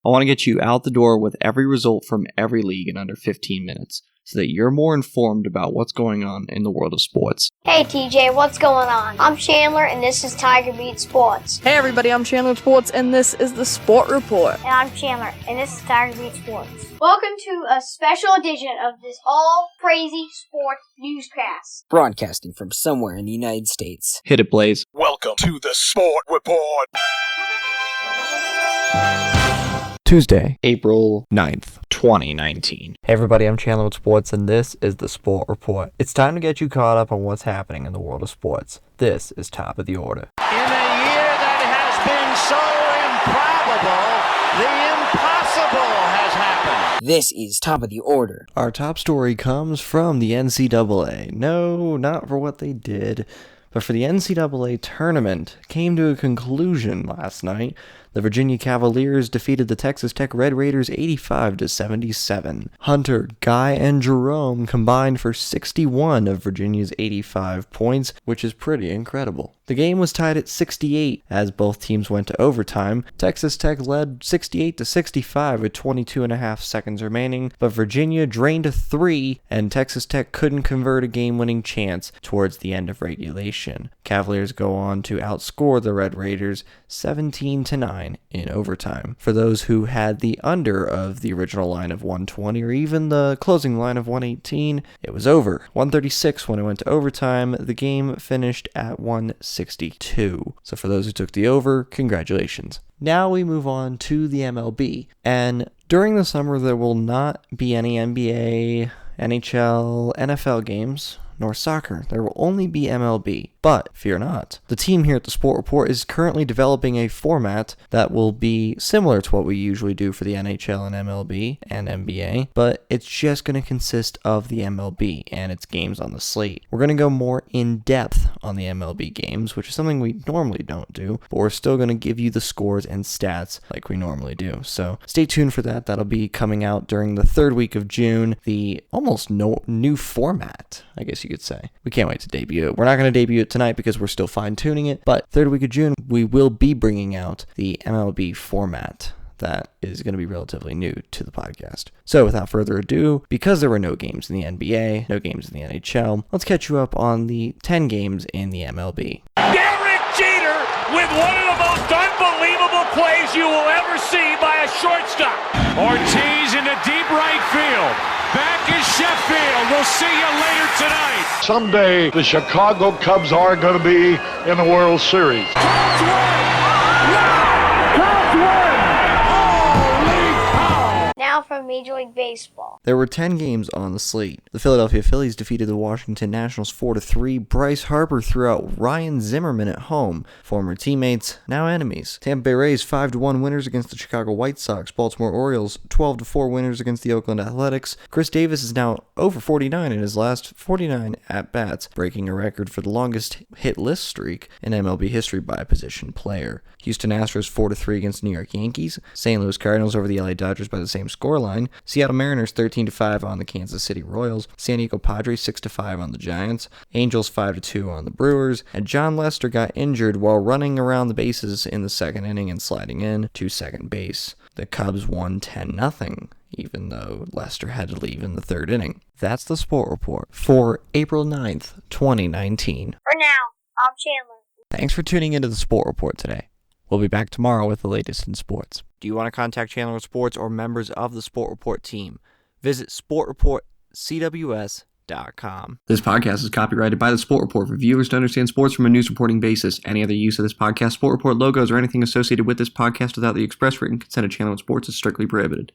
I want to get you out the door with every result from every league in under 15 minutes, so that you're more informed about what's going on in the world of sports. Hey TJ, what's going on? I'm Chandler and this is Tiger Beat Sports. Hey everybody, I'm Chandler Sports and this is the Sport Report. And I'm Chandler and this is Tiger Beat Sports. Welcome to a special edition of this all crazy sports newscast. Broadcasting from somewhere in the United States. Hit it, Blaze. Welcome to the Sport Report. Tuesday, April 9th, 2019. Hey everybody, I'm Chandler with Sports, and this is the Sport Report. It's time to get you caught up on what's happening in the world of sports. This is Top of the Order. In a year that has been so improbable, the impossible has happened. This is Top of the Order. Our top story comes from the NCAA. No, not for what they did, but for the NCAA tournament. Came to a conclusion last night. The Virginia Cavaliers defeated the Texas Tech Red Raiders 85-77. Hunter, Guy, and Jerome combined for 61 of Virginia's 85 points, which is pretty incredible. The game was tied at 68 as both teams went to overtime. Texas Tech led 68-65 with 22.5 seconds remaining, but Virginia drained a 3 and Texas Tech couldn't convert a game-winning chance towards the end of regulation. Cavaliers go on to outscore the Red Raiders 17-9 in overtime. For those who had the under of the original line of 120 or even the closing line of 118, it was over. 136 when it went to overtime. The game finished at 162. So for those who took the over, congratulations. Now we move on to the MLB. And during the summer, there will not be any NBA, NHL, NFL games, nor soccer. There will only be MLB. But fear not. The team here at the Sport Report is currently developing a format that will be similar to what we usually do for the NHL and MLB and NBA, but it's just going to consist of the MLB and its games on the slate. We're going to go more in depth on the MLB games, which is something we normally don't do, but we're still going to give you the scores and stats like we normally do. So stay tuned for that. That'll be coming out during the third week of June. The almost new format, I guess you could say. We can't wait to debut it. We're not going to debut it tonight because we're still fine-tuning it, but third week of June, we will be bringing out the MLB format that is going to be relatively new to the podcast. So without further ado, because there were no games in the NBA, no games in the NHL, let's catch you up on the 10 games in the MLB. Derek Jeter with one of the most unbelievable plays you will ever see by a shortstop. Ortiz in the deep right field. Back is Sheffield. We'll see you later tonight. Someday the Chicago Cubs are going to be in the World Series. Now from Major League Baseball. There were 10 games on the slate. The Philadelphia Phillies defeated the Washington Nationals 4-3. Bryce Harper threw out Ryan Zimmerman at home. Former teammates, now enemies. Tampa Bay Rays 5-1 winners against the Chicago White Sox. Baltimore Orioles 12-4 winners against the Oakland Athletics. Chris Davis is now over 49 in his last 49 at-bats, breaking a record for the longest hit-less streak in MLB history by a position player. Houston Astros 4-3 against New York Yankees. St. Louis Cardinals over the LA Dodgers by the same scoreline. Seattle Mariners 13-5 on the Kansas City Royals. San Diego Padres 6-5 on the Giants. Angels 5-2 on the Brewers. And John Lester got injured while running around the bases in the second inning and sliding in to second base. The Cubs won 10-0. Even though Lester had to leave in the third inning. That's the Sport Report for April 9th, 2019. For now, I'm Chandler. Thanks for tuning into the Sport Report today. We'll be back tomorrow with the latest in sports. Do you want to contact Chandler Sports or members of the Sport Report team? Visit sportreportcws.com. This podcast is copyrighted by the Sport Report for viewers to understand sports from a news reporting basis. Any other use of this podcast, Sport Report logos, or anything associated with this podcast without the express written consent of Chandler Sports is strictly prohibited.